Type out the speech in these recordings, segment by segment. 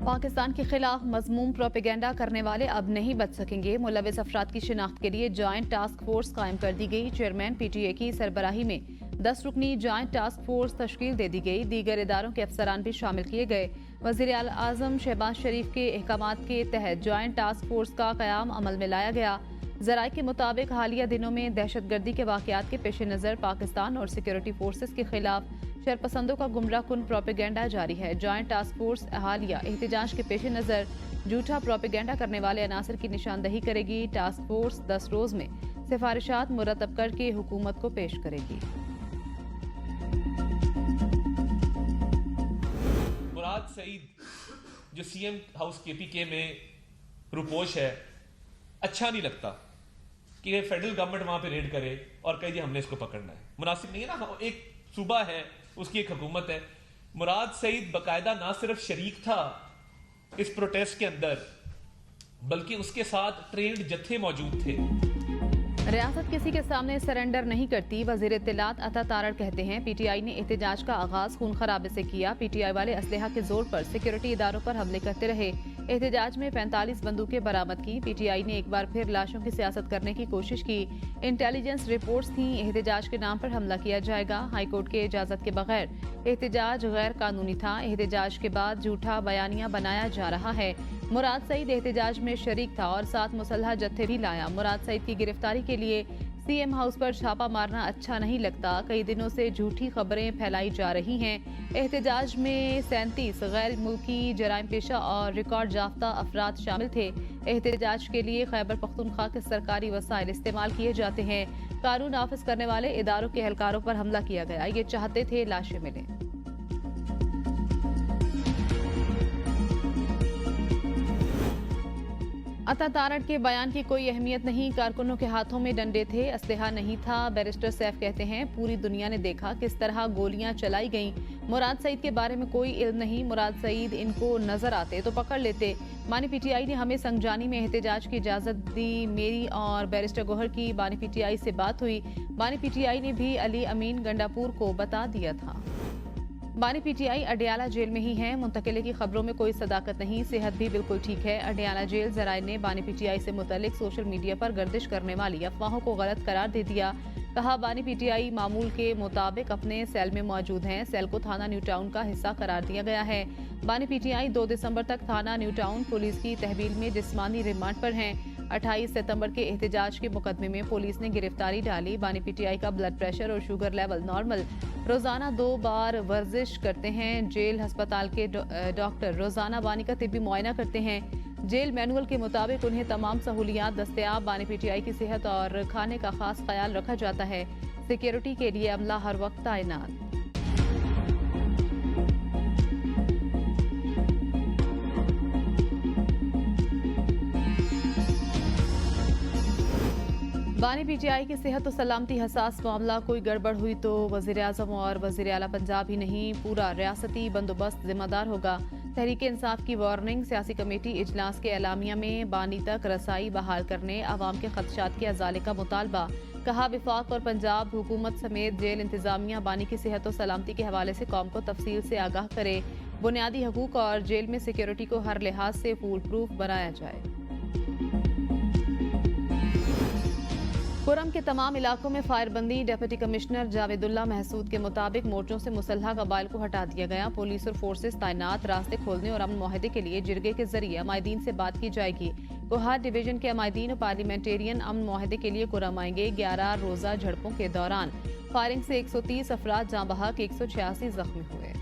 पाकिस्तान के खिलाफ मजमूम प्रोपेगेंडा करने वाले अब नहीं बच सकेंगे। मुलविस अफराद की शिनाख्त के लिए जॉइंट टास्क फोर्स कायम कर दी गई। चेयरमैन PTA की सरबराही में 10 रुकनी जॉइंट टास्क फोर्स तश्कील दे दी गई। दीगर इदारों के अफसरान भी शामिल किए गए। वज़ीर आज़म शहबाज शरीफ के अहकामात के तहत जॉइंट टास्क फोर्स का क़याम अमल में लाया गया। ज़राए के मुताबिक हालिया दिनों में दहशतगर्दी के वाक़यात के पेश नज़र पाकिस्तान और सिक्योरिटी फोर्सेस के खिलाफ शरपसंदों का गुमराह कुन प्रोपेगेंडा जारी है। जॉइंट टास्क फोर्स हालिया एहतजाज के पेश नज़र झूठा प्रोपेगेंडा करने वाले अनासर की निशानदही करेगी। टास्क फोर्स 10 रोज में सिफारिशात मुरतब करके हुकूमत को पेश करेगी। मुराद सईद जो CM हाउस KPK में रुपोश है, अच्छा नहीं लगता कि फेडरल गवर्नमेंट वहां पे रेड करे और कहे जी हमने इसको पकड़ना है। मुनासिब नहीं है ना। एक सूबा है, उसकी एक हुकूमत है। मुराद सईद बाकायदा ना सिर्फ शरीक था इस प्रोटेस्ट के अंदर, बल्कि उसके साथ ट्रेंड जत्थे मौजूद थे। रियासत किसी के सामने सरेंडर नहीं करती। वजीर इत्तलात अता तारड़ कहते हैं PTI ने एहतजाज का आगाज खून खराबे से किया। PTI वाले असलहा के जोर पर सिक्योरिटी इदारों पर हमले करते रहे। एहतजाज में 45 बंदूकें बरामद की। PTI ने एक बार फिर लाशों की सियासत करने की कोशिश की। इंटेलिजेंस रिपोर्ट्स थी एहतजाज के नाम पर हमला किया जाएगा। हाईकोर्ट के इजाजत के बगैर एहतजाज गैर कानूनी था। एहतजाज के बाद झूठा बयानिया बनाया जा रहा है। मुराद सईद एहतजाज में शरीक था और साथ मुसल्हा जत्थे भी लाया। मुराद सईद की गिरफ्तारी के लिए CM हाउस पर छापा मारना अच्छा नहीं लगता। कई दिनों से झूठी खबरें फैलाई जा रही हैं। एहतजाज में 37 गैर मुल्की जराइम पेशा और रिकॉर्ड याफ्ता अफराद शामिल थे। एहतजाज के लिए खैबर पख्तूनख्वा के सरकारी वसाइल इस्तेमाल किए जाते हैं। कानून नाफिज करने वाले इदारों के एहलकारों पर हमला किया गया। ये चाहते थे लाशें मिलें। अता तारड़ के बयान की कोई अहमियत नहीं। कारकुनों के हाथों में डंडे थे, असलहा नहीं था। बैरिस्टर सैफ कहते हैं पूरी दुनिया ने देखा किस तरह गोलियां चलाई गईं। मुराद सईद के बारे में कोई इल्म नहीं। मुराद सईद इनको नजर आते तो पकड़ लेते। बानी PTI ने हमें संगजानी में एहतजाज की इजाजत दी। मेरी और बैरिस्टर गोहर की बानी PTI से बात हुई। बानी PTI ने भी अली अमीन गंडापुर को बता दिया था। बानी PTI अडियाला जेल में ही हैं। मुंतकिले की खबरों में कोई सदाकत नहीं। सेहत भी बिल्कुल ठीक है। अडियाला जेल जराये ने बानी PTI से मुतल्लिक सोशल मीडिया पर गर्दिश करने वाली अफवाहों को गलत करार दे दिया। कहा बानी PTI मामूल के मुताबिक अपने सेल में मौजूद हैं। सेल को थाना न्यू टाउन का हिस्सा करार दिया गया है। बानी PTI 2 दिसंबर तक थाना न्यू टाउन पुलिस की तहवील में जिस्मानी रिमांड पर हैं। 28 सितंबर के एहतजाज के मुकदमे में पुलिस ने गिरफ्तारी डाली। बानी PTI का ब्लड प्रेशर और शुगर लेवल नॉर्मल। रोजाना 2 बार वर्जिश करते हैं। जेल अस्पताल के डॉक्टर रोजाना बानी का तिब्बी मुआयना करते हैं। जेल मैनुअल के मुताबिक उन्हें तमाम सहूलियात दस्तयाब। बानी PTI की सेहत और खाने का खास ख्याल रखा जाता है। सिक्योरिटी के लिए अमला हर वक्त तैनात। बानी PTI की सेहत और सलामती हसास मामला। कोई गड़बड़ हुई तो वज़ीर आज़म और वज़ीर आला पंजाब ही नहीं, पूरा रियासती बंदोबस्त जिम्मेदार होगा। तहरीक इंसाफ की वार्निंग। सियासी कमेटी इजलास के एलामिया में बानी तक रसाई बहाल करने, अवाम के खदशात के अजाले का मुतालबा। कहा विफाक और पंजाब हुकूमत समेत जेल इंतजामिया बानी की सेहत और सलामती के हवाले से कौम को तफसील से आगाह करे। बुनियादी हकूक और जेल में सिक्योरिटी को हर लिहाज से फूल प्रूफ बनाया जाए। कुरम के तमाम इलाकों में फायरबंदी। डिप्टी कमिश्नर जावेदुल्ला महसूद के मुताबिक मोर्चों से मुसल्हा कबाइल को हटा दिया गया। पुलिस और फोर्सेस तैनात। रास्ते खोलने और अमन मुआहदे के लिए जिरगे के जरिए अमायदीन से बात की जाएगी। कोहार डिवीजन के अमायदीन और पार्लियामेंटेरियन अमन मुआहदे के लिए कुरम आएंगे। 11 रोजा झड़पों के दौरान फायरिंग से 130 अफराद जाँ बहक, 186 जख्मी हुए।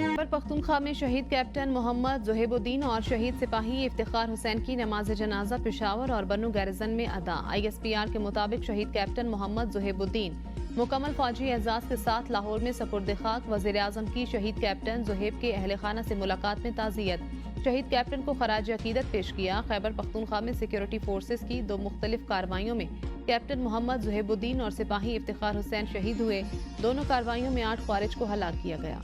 खैबर पख्तूनख्वा में शहीद कैप्टन मोहम्मद ज़ुहेबुद्दीन और शहीद सिपाही इफ्तिखार हुसैन की नमाज जनाजा पेशावर और बन्नू गैरिजन में अदा। ISPR के मुताबिक शहीद कैप्टन मोहम्मद ज़ुहेबुद्दीन मुकम्मल फौजी एजाज के साथ लाहौर में सपुर्द खाक। वज़ीर आज़म की शहीद कैप्टन ज़ुहेब के अहल खाना से मुलाकात में ताज़ियत। शहीद कैप्टन को खराज अकीदत पेश किया। खैबर पख्तूनख्वा में सिक्योरिटी फोर्सेस की 2 मुख्तलिफ कार्रवाइयों में कैप्टन मोहम्मद ज़ुहेबुद्दीन और सिपाही इफ्तिखार हुसैन शहीद हुए। दोनों कार्रवाइयों में 8 ख्वारिज को हलाक किया गया।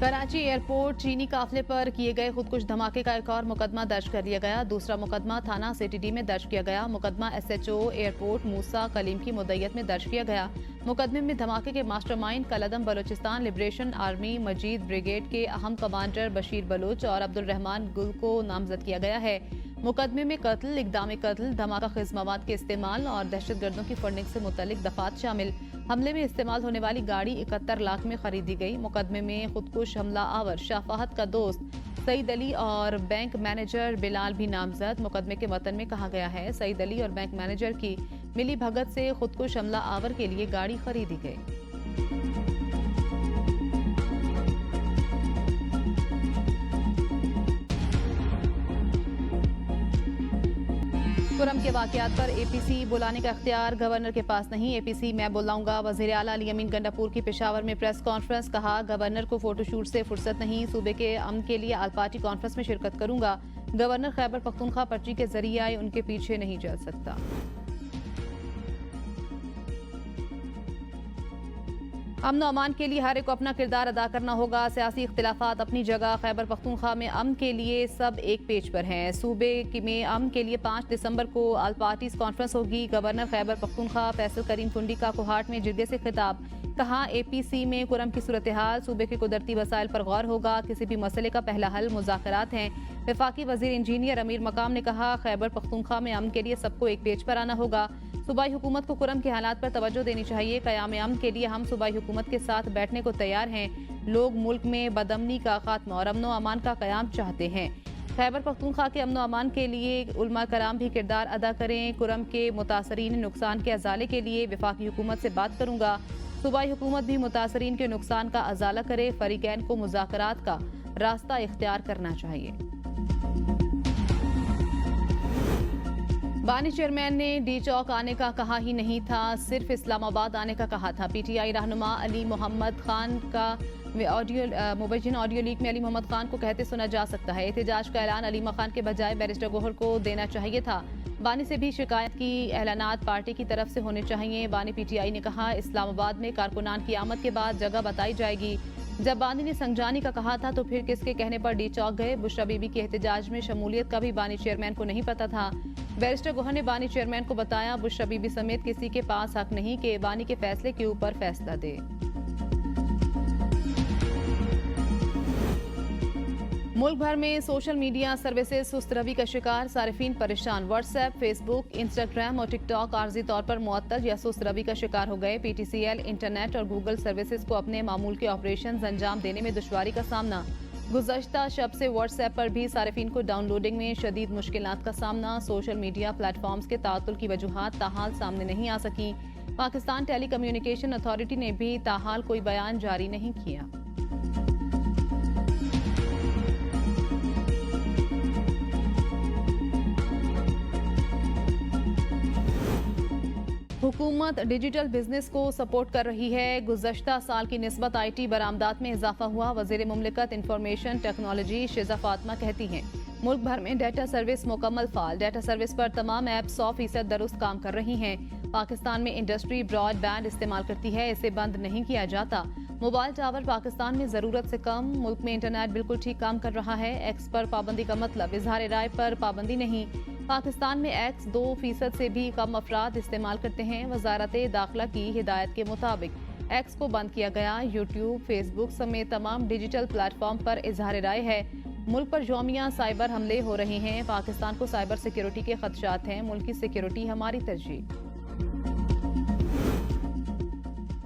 कराची एयरपोर्ट चीनी काफिले पर किए गए खुदकुश धमाके का एक और मुकदमा दर्ज कर लिया गया। दूसरा मुकदमा थाना सिटीडी में दर्ज किया गया। मुकदमा SHO एयरपोर्ट मूसा कलीम की मुद्दयत में दर्ज किया गया। मुकदमे में धमाके के मास्टरमाइंड कलदम बलोचिस्तान लिबरेशन आर्मी मजीद ब्रिगेड के अहम कमांडर बशीर बलोच और अब्दुल रहमान गुल को नामजद किया गया है। मुकदमे में कत्ल, इक़दाम कत्ल, धमाका खेज मवाद के इस्तेमाल और दहशतगर्दों की फंडिंग से मुतल्लिक दफात शामिल। हमले में इस्तेमाल होने वाली गाड़ी 71 लाख में खरीदी गई। मुकदमे में खुदकुश हमला आवर शाफाहत का दोस्त सईद अली और बैंक मैनेजर बिलाल भी नामजद। मुकदमे के मतन में कहा गया है सईद अली और बैंक मैनेजर की मिली भगत से खुदकुश हमला आवर के लिए गाड़ी खरीदी गई। कुरम के वाकयात पर APC बुलाने का इख्तियार गवर्नर के पास नहीं। APC मैं बुलाऊंगा। वज़ीर आला अली अमीन गंडापुर की पेशावर में प्रेस कॉन्फ्रेंस। कहा गवर्नर को फोटोशूट से फुर्सत नहीं, सूबे के अमन के लिए आल पार्टी कॉन्फ्रेंस में शिरकत करूंगा। गवर्नर खैबर पख्तूनख्वा पर्ची के जरिए आए, उनके पीछे नहीं चल सकता। अमन अमान के लिए हर एक को अपना किरदार अदा करना होगा। सियासी इख्तिलाफात अपनी जगह, खैबर पख्तूनख्वा में अमन के लिए सब एक पेज पर हैं। सूबे में अमन के लिए 5 दिसंबर को आल पार्टीज कॉन्फ्रेंस होगी। गवर्नर खैबर पख्तूनख्वा फैसल करीम कुंडी का कोहाट में जिरगे से खिताब। कहा APC में कुरम की सूरत हाल, सूबे के कुदरती वसाइल पर गौर होगा। किसी भी मसले का पहला हल मुज़ाकरात हैं। वफाकी वजीर इंजीनियर अमीर मकाम ने कहा खैबर पख्तूनख्वा में अमन के लिए सबको एक पेज पर आना होगा। सूबाई हुकूमत को कुरम के हालात पर तवज्जो देनी चाहिए। क़याम अमन के लिए हम सूबाई हुकूमत के साथ बैठने को तैयार हैं। लोग मुल्क में बदअमनी का खात्मा और अमन अमान का क़याम चाहते हैं। खैबर पख्तूनख्वा के अमन अमान के लिए उलमा कराम भी किरदार अदा करें। कुरम के मुतासरीन नुकसान के अजाले के लिए वफाकी हुकूमत से बात करूंगा। सूबाई हुकूमत भी मुतासरीन के नुकसान का अजाला करे। फरीकैन को मुज़ाकरात का रास्ता इख्तियार करना चाहिए। बानी चेयरमैन ने डी चौक आने का कहा ही नहीं था, सिर्फ इस्लामाबाद आने का कहा था। PTI रहनुमा अली मोहम्मद खान का मुबैयन ऑडियो लीक में अली मोहम्मद खान को कहते सुना जा सकता है एहतजाज का ऐलान अलीमा खान के बजाय बैरिस्टर गोहर को देना चाहिए था। बानी से भी शिकायत की ऐलानात पार्टी की तरफ से होने चाहिए। बानी PTI ने कहा इस्लामाबाद में कारकुनान की आमद के बाद जगह बताई जाएगी। जब बानी ने संजानी का कहा था तो फिर किसके कहने पर डी चौक गए। बुशरा बीबी के एहतजाज में शमूलियत का भी बानी चेयरमैन को नहीं पता था। बैरिस्टर गोहर ने बानी चेयरमैन को बताया बुशरा बीबी समेत किसी के पास हक नहीं कि बानी के फैसले के ऊपर फैसला दे। मुल्क भर में सोशल मीडिया सर्विसेज सुस्त रवि का शिकार, सारिफीन परेशान। व्हाट्सएप, फेसबुक, इंस्टाग्राम और टिकटॉक आर्जी तौर पर मुअत्तल या सुस्त रवि का शिकार हो गए। PTCL, इंटरनेट और गूगल सर्विसेज को अपने मामूल के ऑपरेशन अंजाम देने में दुश्वारी का सामना। गुज़श्ता शब से व्हाट्सएप पर भी सारिफीन को डाउनलोडिंग में शदीद मुश्किलात का सामना। सोशल मीडिया प्लेटफॉर्म्स के तातुल की वजूहात ताहाल सामने नहीं आ सकी। पाकिस्तान टेली कम्युनिकेशन अथॉरिटी ने भी ताहाल कोई बयान जारी नहीं किया। हुकूमत डिजिटल बिजनेस को सपोर्ट कर रही है। गुज़श्ता साल की निस्बत IT बरामदात में इजाफा हुआ। वज़ीर मुमलिकत इंफॉर्मेशन टेक्नोलॉजी शिजा फातिमा कहती हैं मुल्क भर में डाटा सर्विस मुकम्मल फाल। डाटा सर्विस पर तमाम ऐप 100% दुरुस्त काम कर रही हैं। पाकिस्तान में इंडस्ट्री ब्रॉडबैंड इस्तेमाल करती है, इसे बंद नहीं किया जाता। मोबाइल टावर पाकिस्तान में ज़रूरत से कम। मुल्क में इंटरनेट बिल्कुल ठीक काम कर रहा है। एक्स पर पाबंदी का मतलब इजहार राय पर पाबंदी नहीं। पाकिस्तान में एक्स 2% से भी कम अफराद इस्तेमाल करते हैं। वजारत दाखिला की हिदायत के मुताबिक एक्स को बंद किया गया। यूट्यूब, फेसबुक समेत तमाम डिजिटल प्लेटफॉर्म पर इजहार राय है। मुल्क पर यौमिया साइबर हमले हो रहे हैं। पाकिस्तान को साइबर सिक्योरिटी के खदशात हैं। मुल्क की सिक्योरिटी हमारी तरजीह।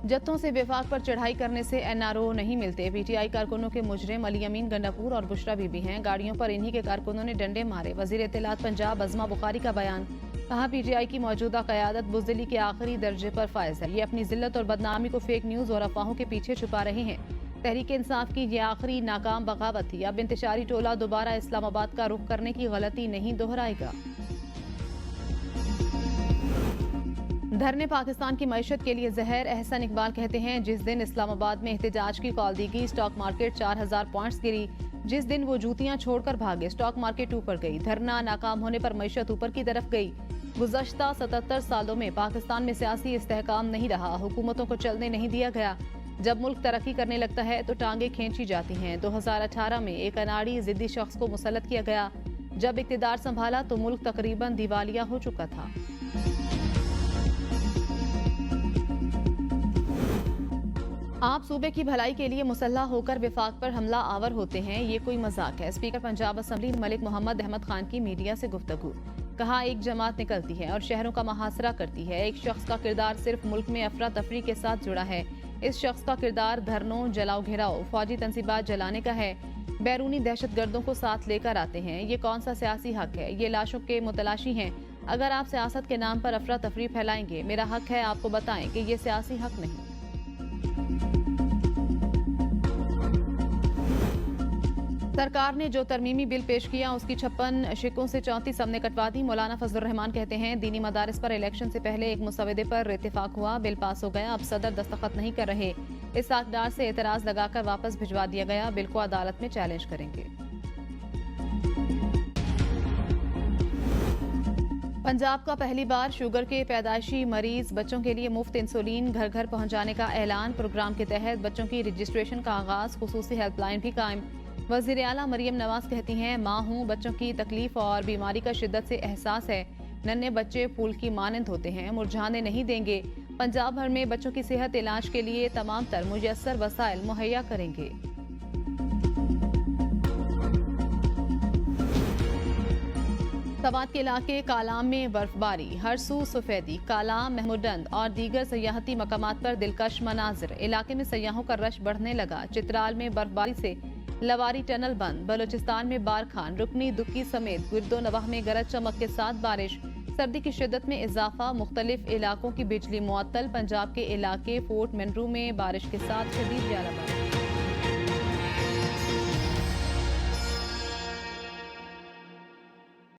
जत्थों से विफाक पर चढ़ाई करने से NRO नहीं मिलते। PTI कारकुनों के मुजरिम अली अमीन गंडापुर और बुशरा बीबी हैं। गाड़ियों पर इन्हीं के कारकुनों ने डंडे मारे। वजीर इत्तलात पंजाब अज़मा बुखारी का बयान। कहा PTI की मौजूदा क़यादत बुज़दिली के आखिरी दर्जे पर फायज है। ये अपनी जिल्लत और बदनामी को फेक न्यूज़ और अफवाहों के पीछे छुपा रहे हैं। तहरीक इंसाफ की ये आखिरी नाकाम बगावत थी। अब इंतशारी टोला दोबारा इस्लामाबाद का रुख करने की गलती नहीं दोहराएगा। धरने पाकिस्तान की मईशत के लिए जहर। एहसन इकबाल कहते हैं जिस दिन इस्लामाबाद में एहतजाज की कॉल दी गई, स्टॉक मार्केट 4000 पॉइंट्स गिरी। जिस दिन वो जूतियां छोड़कर भागे, स्टॉक मार्केट ऊपर गई। धरना नाकाम होने पर मईशत ऊपर की तरफ गई। गुज़श्ता 77 सालों में पाकिस्तान में सियासी इस्तेहकाम नहीं रहा। हुकूमतों को चलने नहीं दिया गया। जब मुल्क तरक्की करने लगता है तो टांगे खींची जाती हैं। 2018 में एक अनाड़ी जिद्दी शख्स को मुसल्लत किया गया। जब इक़्तिदार संभाला तो मुल्क तकरीबन दिवालिया हो चुका था। आप सूबे की भलाई के लिए मुसल्ला होकर विफाक पर हमला आवर होते हैं, ये कोई मजाक है। स्पीकर पंजाब असम्बली मलिक मोहम्मद अहमद खान की मीडिया से गुफ्तगू। कहा, एक जमात निकलती है और शहरों का मुहासरा करती है। एक शख्स का किरदार सिर्फ मुल्क में अफरा तफरी के साथ जुड़ा है। इस शख्स का किरदार धरनों, जलाओ घिराओ, फौजी तंसीबात जलाने का है। बैरूनी दहशतगर्दों को साथ लेकर आते हैं। ये कौन सा सियासी हक है? ये लाशों के मुतलाशी हैं। अगर आप सियासत के नाम पर अफरा तफरी फैलाएंगे, मेरा हक है आपको बताएं कि ये सियासी हक नहीं। सरकार ने जो तरमीमी बिल पेश किया उसकी 56 शिकों से 34 हमने कटवा दी। मौलाना फजलुर रहमान कहते हैं, दीनी मदारिस पर इलेक्शन से पहले एक मुसवदे पर इत्तेफाक हुआ, बिल पास हो गया, अब सदर दस्तखत नहीं कर रहे। इस साकदार से एतराज लगाकर वापस भिजवा दिया गया। बिल को अदालत में चैलेंज करेंगे। पंजाब का पहली बार शुगर के पैदाइशी मरीज बच्चों के लिए मुफ्त इंसुलिन घर घर पहुंचाने का ऐलान। प्रोग्राम के तहत बच्चों की रजिस्ट्रेशन का आगाज। खुसूसी हेल्पलाइन भी कायम। वज़ीर आला मरियम नवाज कहती हैं, माँ हूँ, बच्चों की तकलीफ और बीमारी का शिद्दत से एहसास है। नन्हे बच्चे फूल की मानंद होते हैं, मुरझाने नहीं देंगे। पंजाब भर में बच्चों की सेहत इलाज के लिए तमाम तर मुयस्सर वसाइल मुहैया करेंगे। सवात के इलाके कालाम में बर्फबारी, हर सू सफेदी। कालाम, महमूदंद और दीगर सयाहती मकामात पर दिलकश मनाजिर। इलाके में सयाहों का रश बढ़ने लगा। चित्राल में बर्फबारी से लवारी टनल बंद। बलूचिस्तान में बारखान, रुकनी, दुक्की समेत गिरदो नवाह में गरज चमक के साथ बारिश। सर्दी की शिद्दत में इजाफा। मुख्तलिफ इलाकों की बिजली मुअत्तल। पंजाब के इलाके फोर्ट मनरू में बारिश के साथ शदीद ज़्यादा बारिश।